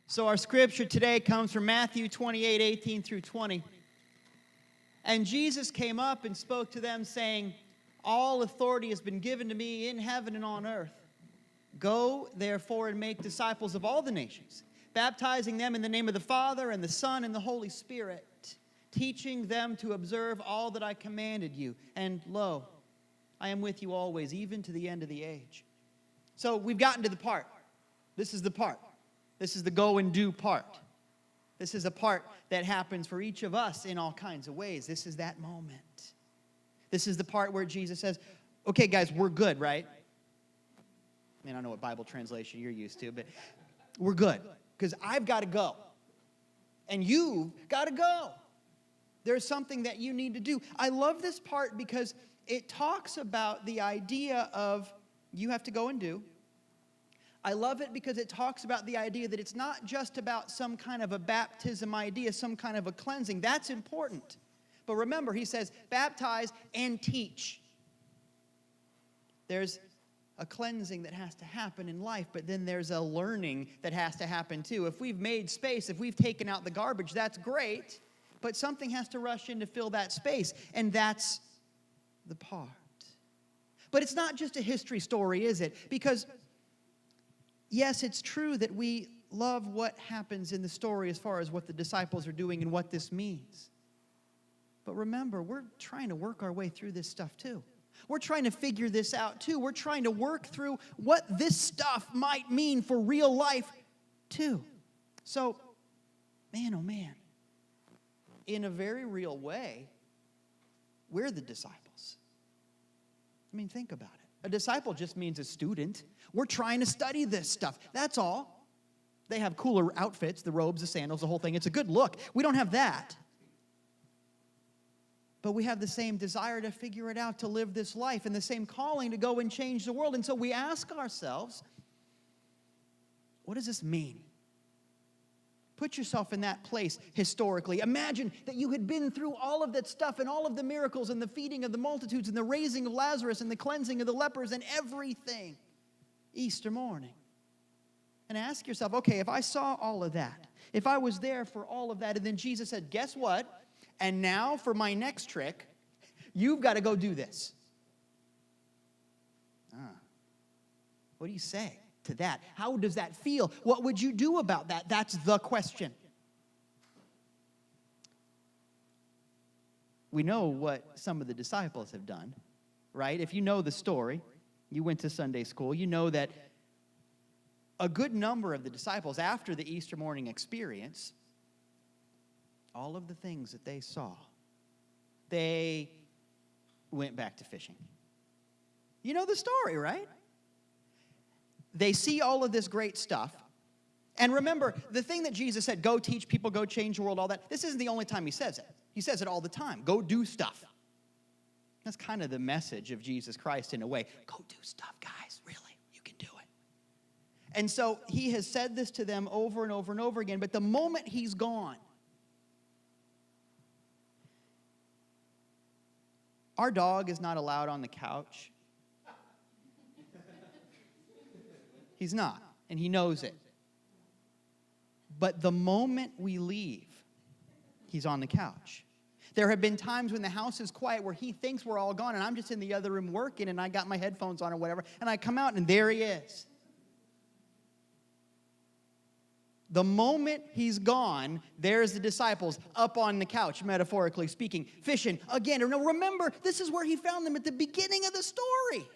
So our scripture today comes from Matthew 28:18 through 20. And Jesus came up and spoke to them, saying, "All authority has been given to me in heaven and on earth. Go, therefore, and make disciples of all the nations, baptizing them in the name of the Father and the Son and the Holy Spirit, teaching them to observe all that I commanded you. And lo, I am with you always, even to the end of the age." So we've gotten to the part. This is the part. This is the go and do part. This is a part that happens for each of us in all kinds of ways. This is that moment. This is the part where Jesus says, okay, guys, we're good, right? I don't know what Bible translation you're used to, but we're good because I've got to go. And you've got to go. There's something that you need to do. I love this part because it talks about the idea of you have to go and do. I love it because it talks about the idea that it's not just about some kind of a baptism idea, some kind of a cleansing. That's important. But remember, he says, baptize and teach. There's a cleansing that has to happen in life, but then there's a learning that has to happen too. If we've made space, if we've taken out the garbage, that's great, but something has to rush in to fill that space, and that's the part. But it's not just a history story, is it? Because yes, it's true that we love what happens in the story as far as what the disciples are doing and what this means. But remember, we're trying to work our way through this stuff too. We're trying to figure this out too. We're trying to work through what this stuff might mean for real life too. So, man, oh man, in a very real way, we're the disciples. Think about it. A disciple just means a student. We're trying to study this stuff. That's all. They have cooler outfits, the robes, the sandals, the whole thing. It's a good look. We don't have that. But we have the same desire to figure it out, to live this life, and the same calling to go and change the world. And so we ask ourselves, what does this mean? Put yourself in that place historically. Imagine that you had been through all of that stuff and all of the miracles and the feeding of the multitudes and the raising of Lazarus and the cleansing of the lepers and everything Easter morning. And ask yourself, okay, if I saw all of that, if I was there for all of that, and then Jesus said, guess what? And now for my next trick, you've got to go do this. What do you say to that? How does that feel? What would you do about that? That's the question. We know what some of the disciples have done, right? If you know the story, you went to Sunday school, you know that a good number of the disciples, after the Easter morning experience, all of the things that they saw, they went back to fishing. You know the story, right? They see all of this great stuff. And remember, the thing that Jesus said, go teach people, go change the world, all that, this isn't the only time he says it. He says it all the time. Go do stuff. That's kind of the message of Jesus Christ in a way. Go do stuff, guys. Really, you can do it. And so he has said this to them over and over and over again. But the moment he's gone, our dog is not allowed on the couch. He's not, and he knows it. But the moment we leave, he's on the couch. There have been times when the house is quiet where he thinks we're all gone, and I'm just in the other room working, and I got my headphones on or whatever, and I come out, and there he is. The moment he's gone, there's the disciples up on the couch, metaphorically speaking, fishing again. Now remember, this is where he found them at the beginning of the story.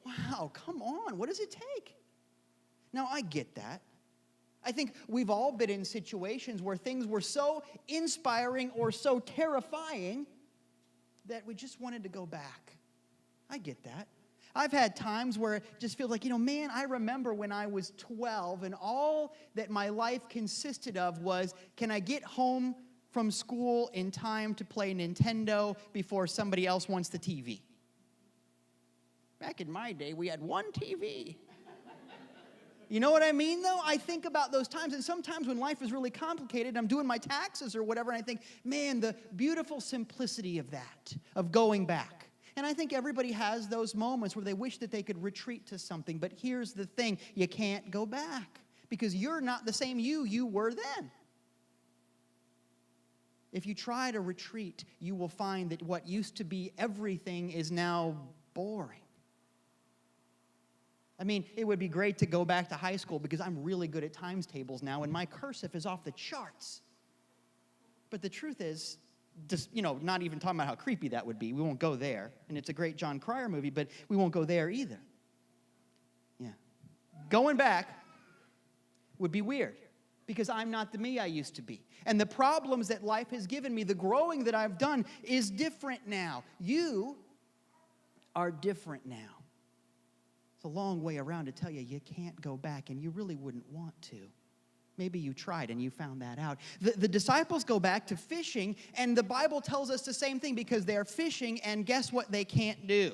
Wow, come on, what does it take? Now, I get that. I think we've all been in situations where things were so inspiring or so terrifying that we just wanted to go back. I get that. I've had times where it just feels like, man, I remember when I was 12 and all that my life consisted of was, can I get home from school in time to play Nintendo before somebody else wants the TV? Back in my day, we had one TV. You know what I mean, though? I think about those times, and sometimes when life is really complicated, I'm doing my taxes or whatever, and I think, man, the beautiful simplicity of that, of going back. And I think everybody has those moments where they wish that they could retreat to something, but here's the thing, you can't go back. because you're not the same you were then. If you try to retreat, you will find that what used to be everything is now boring. I mean, it would be great to go back to high school because I'm really good at times tables now and my cursive is off the charts. But the truth is, just, not even talking about how creepy that would be. We won't go there. And it's a great John Cryer movie, but we won't go there either. Yeah. Going back would be weird because I'm not the me I used to be. And the problems that life has given me, the growing that I've done is different now. You are different now. It's a long way around to tell you you can't go back, and you really wouldn't want to. Maybe you tried and you found that out. The disciples go back to fishing, and the Bible tells us the same thing because they're fishing, and guess what they can't do?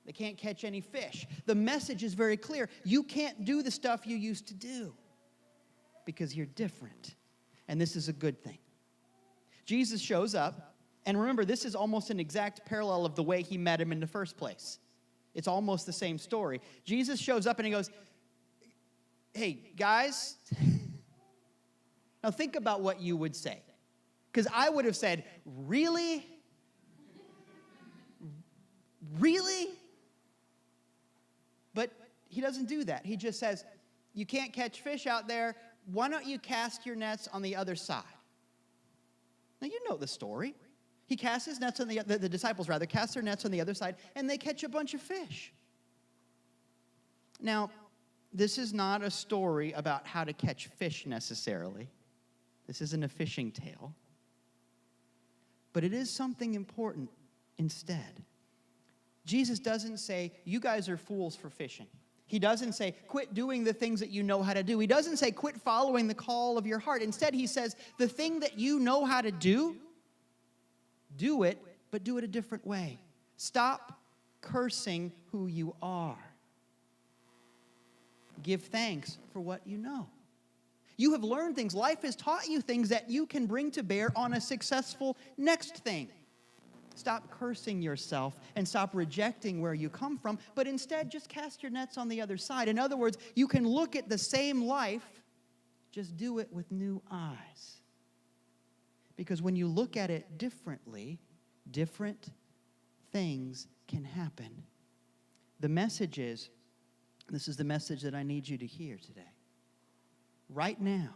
They can't catch any fish. The message is very clear. You can't do the stuff you used to do because you're different, and this is a good thing. Jesus shows up, and remember, this is almost an exact parallel of the way he met him in the first place. It's almost the same story. Jesus shows up, and he goes, hey, guys, now think about what you would say. Because I would have said, really? Really? But he doesn't do that. He just says, you can't catch fish out there. Why don't you cast your nets on the other side? Now, you know the story. He casts his nets on the disciples rather, cast their nets on the other side, and they catch a bunch of fish. Now, this is not a story about how to catch fish necessarily. This isn't a fishing tale. But it is something important instead. Jesus doesn't say, you guys are fools for fishing. He doesn't say, quit doing the things that you know how to do. He doesn't say, quit following the call of your heart. Instead, he says, the thing that you know how to do it, but do it a different way. Stop cursing who you are. Give thanks for what you know. You have learned things. Life has taught you things that you can bring to bear on a successful next thing. Stop cursing yourself and stop rejecting where you come from, but instead just cast your nets on the other side. In other words, you can look at the same life, just do it with new eyes. Because when you look at it differently, different things can happen. The message is, this is the message that I need you to hear today. Right now,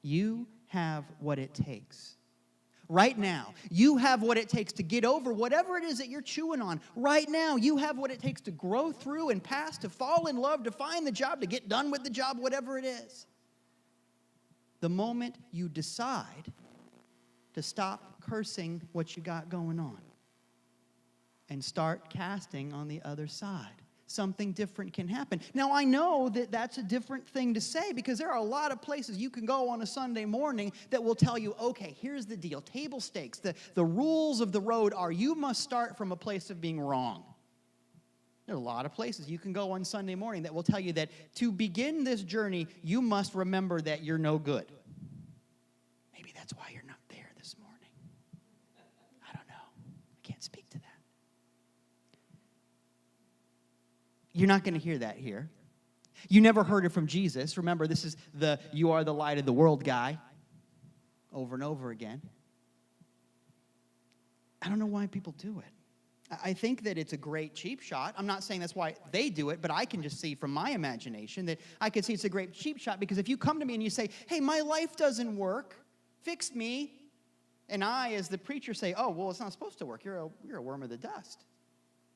you have what it takes. Right now, you have what it takes to get over whatever it is that you're chewing on. Right now, you have what it takes to grow through and pass, to fall in love, to find the job, to get done with the job, whatever it is. The moment you decide to stop cursing what you got going on and start casting on the other side, something different can happen. Now, I know that that's a different thing to say because there are a lot of places you can go on a Sunday morning that will tell you, okay, here's the deal, table stakes. The rules of the road are you must start from a place of being wrong. There are a lot of places you can go on Sunday morning that will tell you that to begin this journey, you must remember that you're no good. Maybe that's why you're not there this morning. I don't know. I can't speak to that. You're not going to hear that here. You never heard it from Jesus. Remember, this is the you are the light of the world guy over and over again. I don't know why people do it. I think that it's a great cheap shot. I'm not saying that's why they do it, but I can just see from my imagination that I can see it's a great cheap shot because if you come to me and you say, hey, my life doesn't work, fix me, and I, as the preacher, say, oh, well, it's not supposed to work. You're a worm of the dust.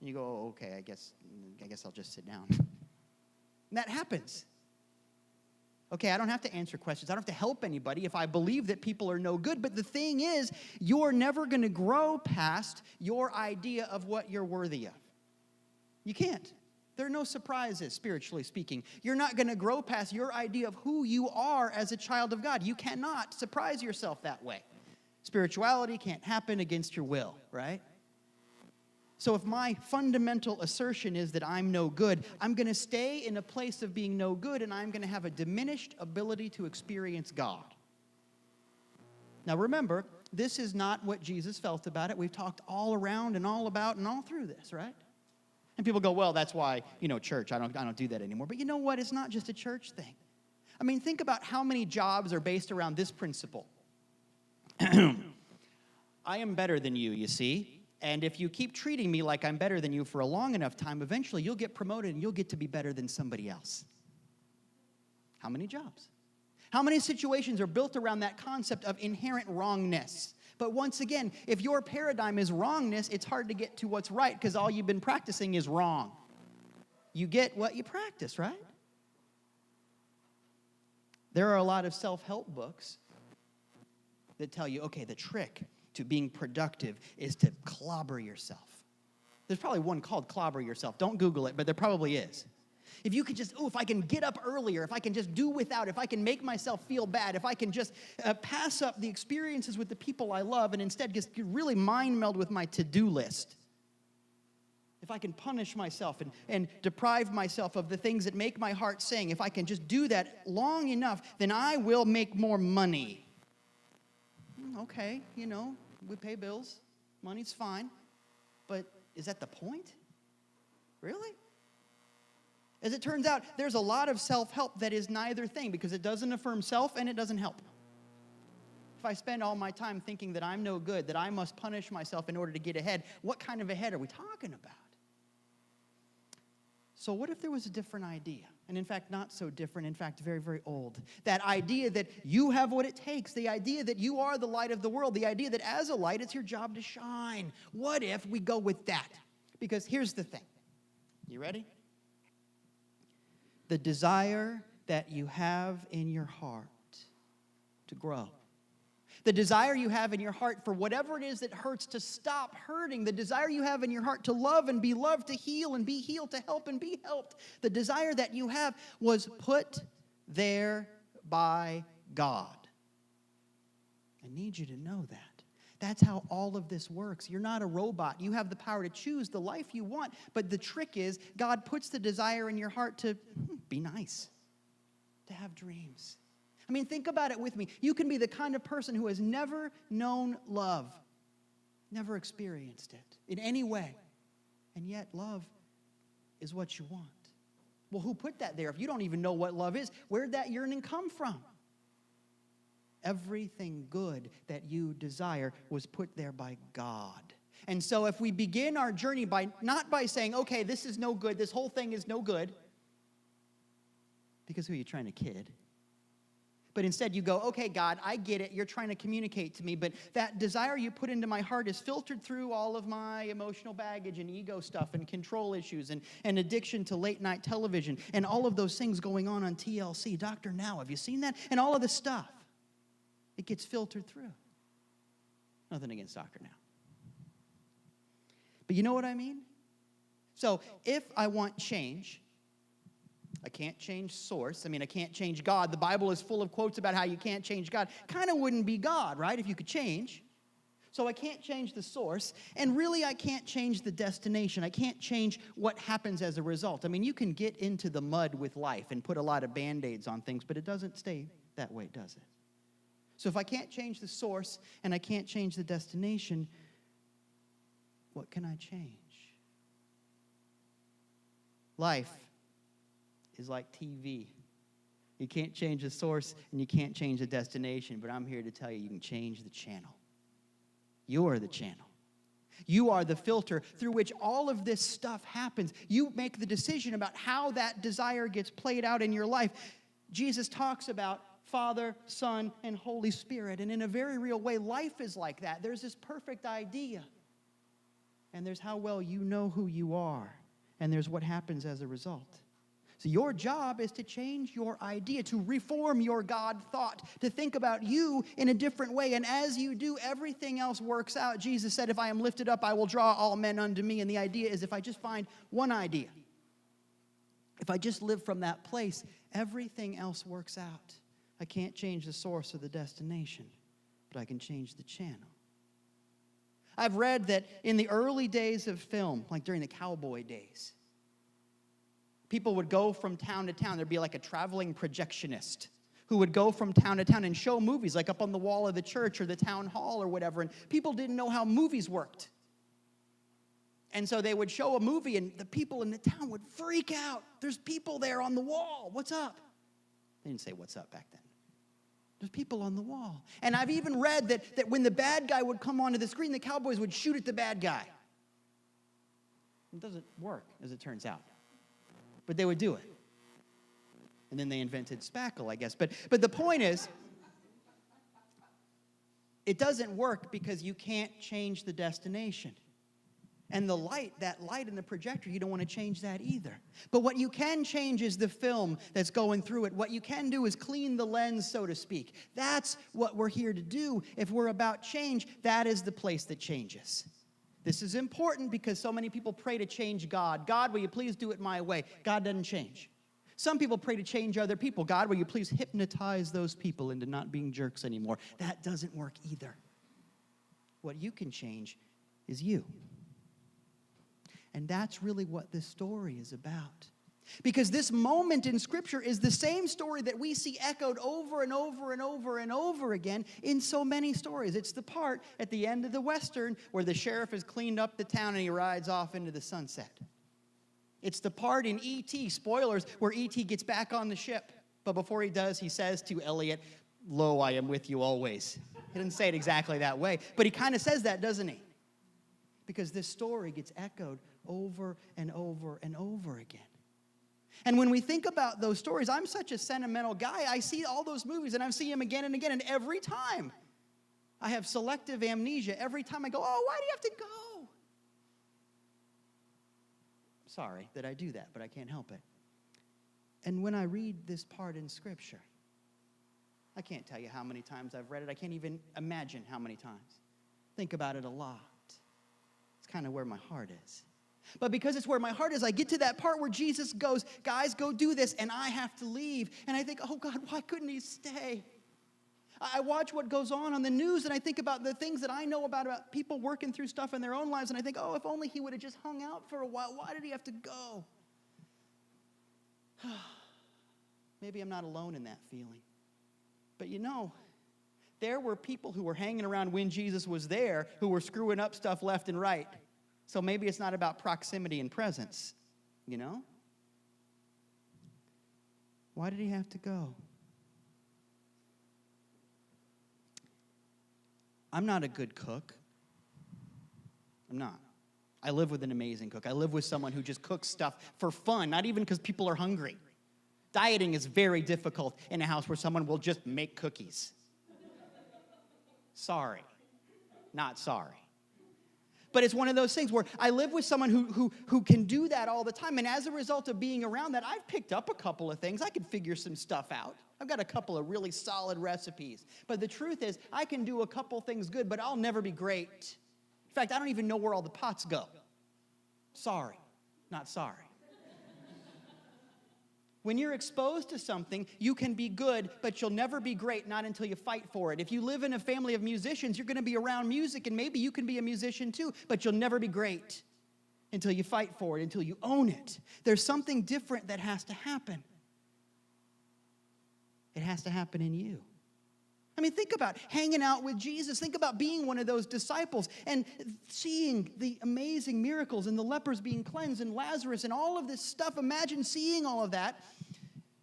And you go, oh, okay, I guess I'll just sit down. And that happens. Okay, I don't have to answer questions. I don't have to help anybody if I believe that people are no good. But the thing is, you're never going to grow past your idea of what you're worthy of. You can't. There are no surprises, spiritually speaking. You're not going to grow past your idea of who you are as a child of God. You cannot surprise yourself that way. Spirituality can't happen against your will, right? So if my fundamental assertion is that I'm no good, I'm going to stay in a place of being no good, and I'm going to have a diminished ability to experience God. Now remember, this is not what Jesus felt about it. We've talked all around and all about and all through this, right? And people go, well, that's why, church, I don't do that anymore. But you know what? It's not just a church thing. I mean, think about how many jobs are based around this principle. I am better than you see, and if you keep treating me like I'm better than you for a long enough time, eventually you'll get promoted and you'll get to be better than somebody else. How many jobs? How many situations are built around that concept of inherent wrongness? But once again, if your paradigm is wrongness, it's hard to get to what's right because all you've been practicing is wrong. You get what you practice, right? There are a lot of self-help books that tell you, okay, the trick to being productive is to clobber yourself. There's probably one called Clobber Yourself. Don't Google it, but there probably is. If you could just, if I can get up earlier, if I can just do without, if I can make myself feel bad, if I can just pass up the experiences with the people I love and instead just really mind meld with my to-do list. If I can punish myself and deprive myself of the things that make my heart sing, if I can just do that long enough, then I will make more money. Okay, we pay bills. Money's fine. But is that the point? Really? As it turns out, there's a lot of self-help that is neither thing because it doesn't affirm self and it doesn't help. If I spend all my time thinking that I'm no good, that I must punish myself in order to get ahead, what kind of ahead are we talking about? So what if there was a different idea? And in fact, not so different, in fact, very, very old. That idea that you have what it takes, the idea that you are the light of the world, the idea that as a light, it's your job to shine. What if we go with that? Because here's the thing. You ready? The desire that you have in your heart to grow. The desire you have in your heart for whatever it is that hurts to stop hurting. The desire you have in your heart to love and be loved, to heal and be healed, to help and be helped. The desire that you have was put there by God. I need you to know that. That's how all of this works. You're not a robot. You have the power to choose the life you want. But the trick is God puts the desire in your heart to be nice, to have dreams. I mean, think about it with me. You can be the kind of person who has never known love, never experienced it in any way, and yet love is what you want. Well, who put that there? If you don't even know what love is, where'd that yearning come from? Everything good that you desire was put there by God. And so if we begin our journey not by saying, okay, this is no good, this whole thing is no good, because who are you trying to kid? But instead you go, okay, God, I get it. You're trying to communicate to me, but that desire you put into my heart is filtered through all of my emotional baggage and ego stuff and control issues and addiction to late night television and all of those things going on TLC. Dr. Now, have you seen that? And all of the stuff. It gets filtered through. Nothing against Dr. Now. But you know what I mean? So if I want change, I can't change source. I can't change God. The Bible is full of quotes about how you can't change God. Kind of wouldn't be God, right, if you could change. So I can't change the source. And really, I can't change the destination. I can't change what happens as a result. You can get into the mud with life and put a lot of Band-Aids on things, but it doesn't stay that way, does it? So if I can't change the source and I can't change the destination, what can I change? Life is like TV. You can't change the source and you can't change the destination, but I'm here to tell you, you can change the channel. You're the channel. You are the filter through which all of this stuff happens. You make the decision about how that desire gets played out in your life. Jesus talks about Father, Son, and Holy Spirit, and in a very real way, life is like that. There's this perfect idea, and there's how well you know who you are, and there's what happens as a result. So your job is to change your idea, to reform your God thought, to think about you in a different way. And as you do, everything else works out. Jesus said, if I am lifted up, I will draw all men unto me. And the idea is if I just find one idea, if I just live from that place, everything else works out. I can't change the source or the destination, but I can change the channel. I've read that in the early days of film, like during the cowboy days, people would go from town to town. There'd be like a traveling projectionist who would go from town to town and show movies, like up on the wall of the church or the town hall or whatever. And people didn't know how movies worked. And so they would show a movie, and the people in the town would freak out. There's people there on the wall. What's up? They didn't say what's up back then. There's people on the wall. And I've even read that when the bad guy would come onto the screen, the cowboys would shoot at the bad guy. It doesn't work, as it turns out. But they would do it. And then they invented spackle, I guess. But the point is, it doesn't work because you can't change the destination. And the light, that light in the projector, you don't want to change that either. But what you can change is the film that's going through it. What you can do is clean the lens, so to speak. That's what we're here to do. If we're about change, that is the place that changes. This is important because so many people pray to change God. God, will you please do it my way? God doesn't change. Some people pray to change other people. God, will you please hypnotize those people into not being jerks anymore? That doesn't work either. What you can change is you. And that's really what this story is about. Because this moment in Scripture is the same story that we see echoed over and over and over and over again in so many stories. It's the part at the end of the Western where the sheriff has cleaned up the town and he rides off into the sunset. It's the part in E.T., spoilers, where E.T. gets back on the ship. But before he does, he says to Elliot, "Lo, I am with you always." He didn't say it exactly that way, but he kind of says that, doesn't he? Because this story gets echoed over and over and over again. And when we think about those stories, I'm such a sentimental guy. I see all those movies, and I see them again and again, and every time I have selective amnesia. Every time I go, oh, why do you have to go? Sorry that I do that, but I can't help it. And when I read this part in Scripture, I can't tell you how many times I've read it. I can't even imagine how many times. Think about it a lot. It's kind of where my heart is. But because it's where my heart is, I get to that part where Jesus goes, guys, go do this, and I have to leave. And I think, oh, God, why couldn't he stay? I watch what goes on the news, and I think about the things that I know about people working through stuff in their own lives, and I think, oh, if only he would have just hung out for a while. Why did he have to go? Maybe I'm not alone in that feeling. But you know, there were people who were hanging around when Jesus was there who were screwing up stuff left and right. So maybe it's not about proximity and presence, you know? Why did he have to go? I'm not a good cook. I'm not. I live with an amazing cook. I live with someone who just cooks stuff for fun, not even because people are hungry. Dieting is very difficult in a house where someone will just make cookies. Sorry. Not sorry. But it's one of those things where I live with someone who can do that all the time. And as a result of being around that, I've picked up a couple of things. I can figure some stuff out. I've got a couple of really solid recipes. But the truth is, I can do a couple things good, but I'll never be great. In fact, I don't even know where all the pots go. Sorry. Not sorry. When you're exposed to something, you can be good, but you'll never be great, not until you fight for it. If you live in a family of musicians, you're going to be around music, and maybe you can be a musician too, but you'll never be great until you fight for it, until you own it. There's something different that has to happen. It has to happen in you. I mean, think about hanging out with Jesus. Think about being one of those disciples and seeing the amazing miracles and the lepers being cleansed and Lazarus and all of this stuff. Imagine seeing all of that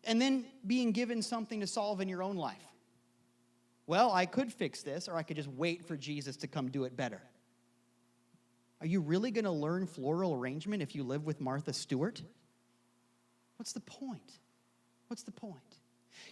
and then being given something to solve in your own life. Well, I could fix this, or I could just wait for Jesus to come do it better. Are you really going to learn floral arrangement if you live with Martha Stewart? What's the point? What's the point?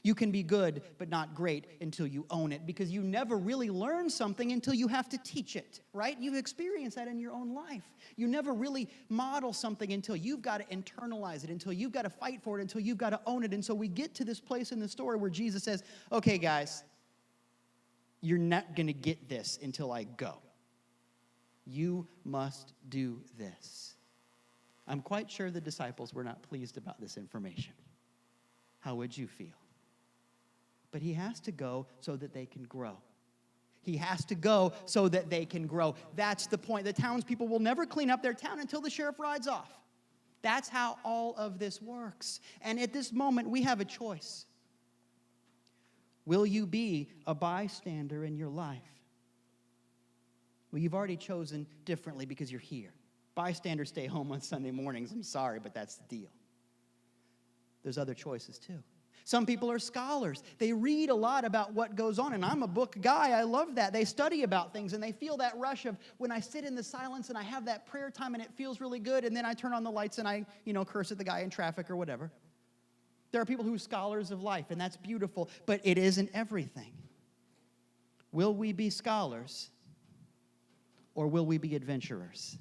You can be good, but not great until you own it, because you never really learn something until you have to teach it, right? You've experienced that in your own life. You never really model something until you've got to internalize it, until you've got to fight for it, until you've got to own it. And so we get to this place in the story where Jesus says, okay, guys, you're not going to get this until I go. You must do this. I'm quite sure the disciples were not pleased about this information. How would you feel? But he has to go so that they can grow. He has to go so that they can grow. That's the point. The townspeople will never clean up their town until the sheriff rides off. That's how all of this works. And at this moment, we have a choice. Will you be a bystander in your life? Well, you've already chosen differently because you're here. Bystanders stay home on Sunday mornings. I'm sorry, but that's the deal. There's other choices too. Some people are scholars. They read a lot about what goes on, and I'm a book guy. I love that. They study about things, and they feel that rush of when I sit in the silence and I have that prayer time and it feels really good, and then I turn on the lights and I, curse at the guy in traffic or whatever. There are people who are scholars of life, and that's beautiful, but it isn't everything. Will we be scholars, or will we be adventurers?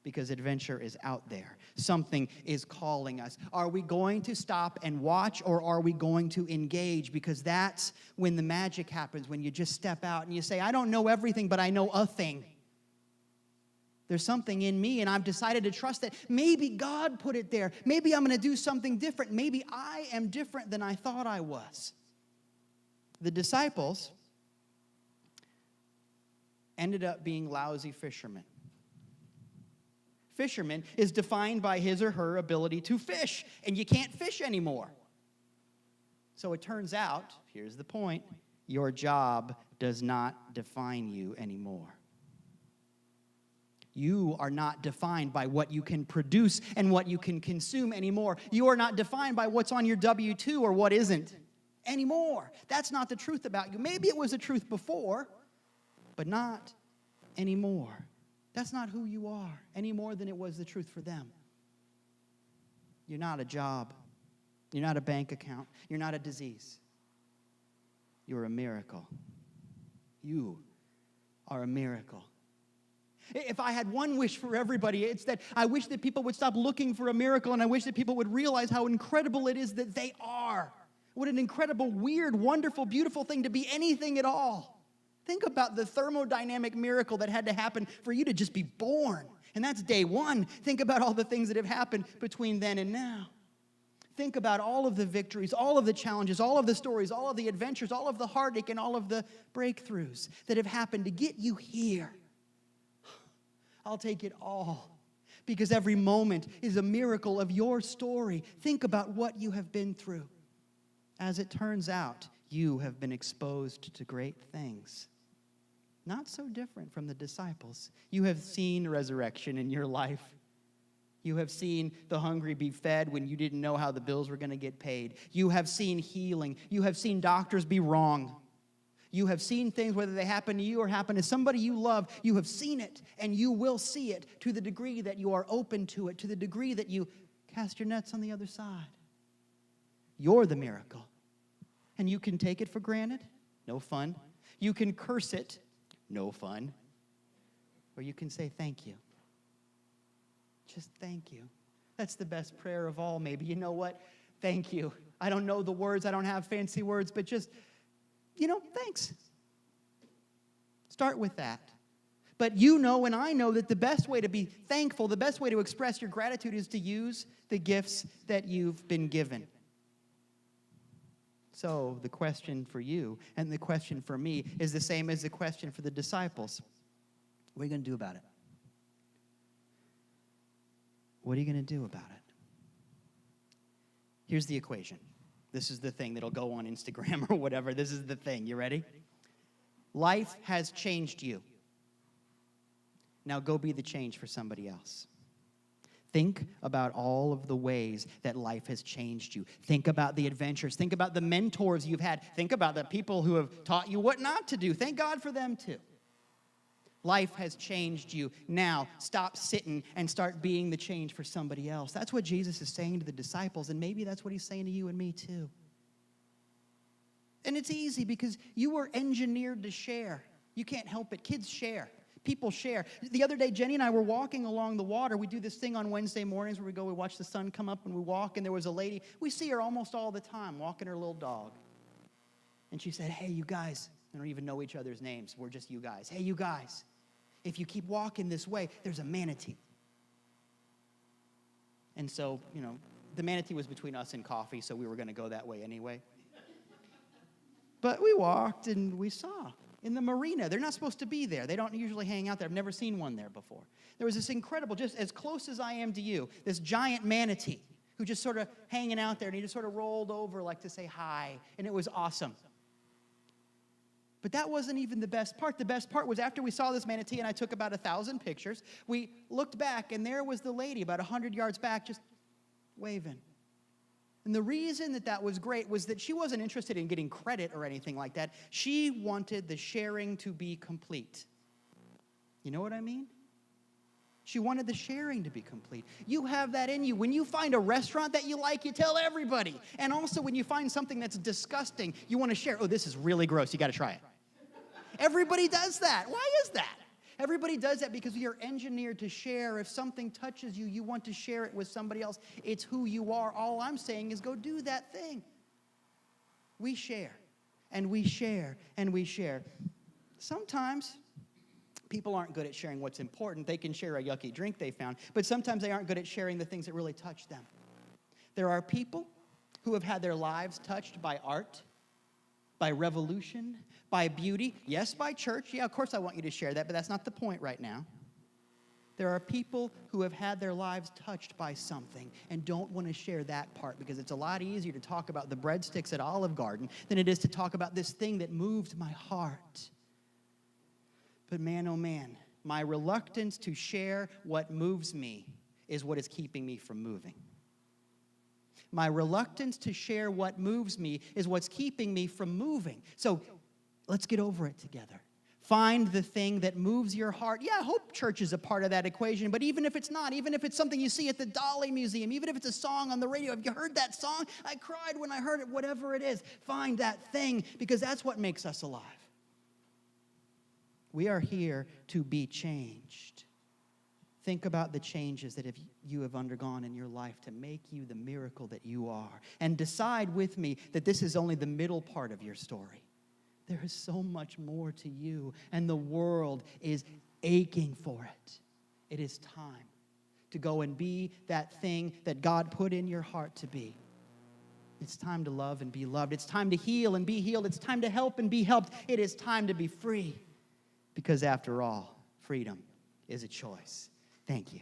Because adventure is out there. Something is calling us. Are we going to stop and watch, or are we going to engage? Because that's when the magic happens, when you just step out and you say, I don't know everything, but I know a thing. There's something in me, and I've decided to trust that maybe God put it there. Maybe I'm going to do something different. Maybe I am different than I thought I was. The disciples ended up being lousy fishermen. Fisherman is defined by his or her ability to fish, and you can't fish anymore. So it turns out, here's the point, your job does not define you anymore. You are not defined by what you can produce and what you can consume anymore. You are not defined by what's on your W-2 or what isn't anymore. That's not the truth about you. Maybe it was the truth before, but not anymore. That's not who you are any more than it was the truth for them. You're not a job. You're not a bank account. You're not a disease. You're a miracle. You are a miracle. If I had one wish for everybody, it's that I wish that people would stop looking for a miracle, and I wish that people would realize how incredible it is that they are. What an incredible, weird, wonderful, beautiful thing to be anything at all. Think about the thermodynamic miracle that had to happen for you to just be born. And that's day one. Think about all the things that have happened between then and now. Think about all of the victories, all of the challenges, all of the stories, all of the adventures, all of the heartache, and all of the breakthroughs that have happened to get you here. I'll take it all, because every moment is a miracle of your story. Think about what you have been through. As it turns out, you have been exposed to great things. Not so different from the disciples. You have seen resurrection in your life. You have seen the hungry be fed when you didn't know how the bills were going to get paid. You have seen healing. You have seen doctors be wrong. You have seen things, whether they happen to you or happen to somebody you love. You have seen it, and you will see it to the degree that you are open to it, to the degree that you cast your nets on the other side. You're the miracle. And you can take it for granted. No fun. You can curse it. No fun. Or you can say thank you. Just thank you. That's the best prayer of all, maybe. You know what? Thank you. I don't know the words. I don't have fancy words, but just, thanks. Start with that. But you know and I know that the best way to be thankful, the best way to express your gratitude is to use the gifts that you've been given. So the question for you and the question for me is the same as the question for the disciples. What are you going to do about it? What are you going to do about it? Here's the equation. This is the thing that'll go on Instagram or whatever. This is the thing. You ready? Life has changed you. Now go be the change for somebody else. Think about all of the ways that life has changed you. Think about the adventures. Think about the mentors you've had. Think about the people who have taught you what not to do. Thank God for them too. Life has changed you. Now, stop sitting and start being the change for somebody else. That's what Jesus is saying to the disciples, and maybe that's what he's saying to you and me too. And it's easy because you were engineered to share. You can't help it. Kids share. People share. The other day, Jenny and I were walking along the water. We do this thing on Wednesday mornings where we watch the sun come up and we walk, and there was a lady. We see her almost all the time walking her little dog. And she said, hey, you guys, I don't even know each other's names. We're just you guys. Hey, you guys, if you keep walking this way, there's a manatee. And so, the manatee was between us and coffee, so we were going to go that way anyway. But we walked and we saw in the marina. They're not supposed to be there. They don't usually hang out there. I've never seen one there before. There was this incredible, just as close as I am to you, this giant manatee who just sort of hanging out there, and he just sort of rolled over like to say hi, and it was awesome. But that wasn't even the best part. The best part was after we saw this manatee, and I took about 1,000 pictures, we looked back, and there was the lady about 100 yards back just waving. And the reason that that was great was that she wasn't interested in getting credit or anything like that. She wanted the sharing to be complete. You know what I mean? She wanted the sharing to be complete. You have that in you. When you find a restaurant that you like, you tell everybody. And also when you find something that's disgusting, you want to share. Oh, this is really gross. You got to try it. Everybody does that. Why is that? Everybody does that because you're engineered to share. If something touches you, you want to share it with somebody else. It's who you are. All I'm saying is go do that thing. We share, and we share, and we share. Sometimes people aren't good at sharing what's important. They can share a yucky drink they found, but sometimes they aren't good at sharing the things that really touch them. There are people who have had their lives touched by art, by revolution, by beauty. Yes, by church. Yeah, of course I want you to share that, but that's not the point right now. There are people who have had their lives touched by something and don't want to share that part because it's a lot easier to talk about the breadsticks at Olive Garden than it is to talk about this thing that moved my heart. But man, oh man, my reluctance to share what moves me is what is keeping me from moving. My reluctance to share what moves me is what's keeping me from moving. So let's get over it together. Find the thing that moves your heart. Yeah, I hope church is a part of that equation, but even if it's not, even if it's something you see at the Dolly Museum, even if it's a song on the radio, have you heard that song? I cried when I heard it, whatever it is. Find that thing because that's what makes us alive. We are here to be changed. Think about the changes that you have undergone in your life to make you the miracle that you are. And decide with me that this is only the middle part of your story. There is so much more to you, and the world is aching for it. It is time to go and be that thing that God put in your heart to be. It's time to love and be loved. It's time to heal and be healed. It's time to help and be helped. It is time to be free. Because after all, freedom is a choice. Thank you.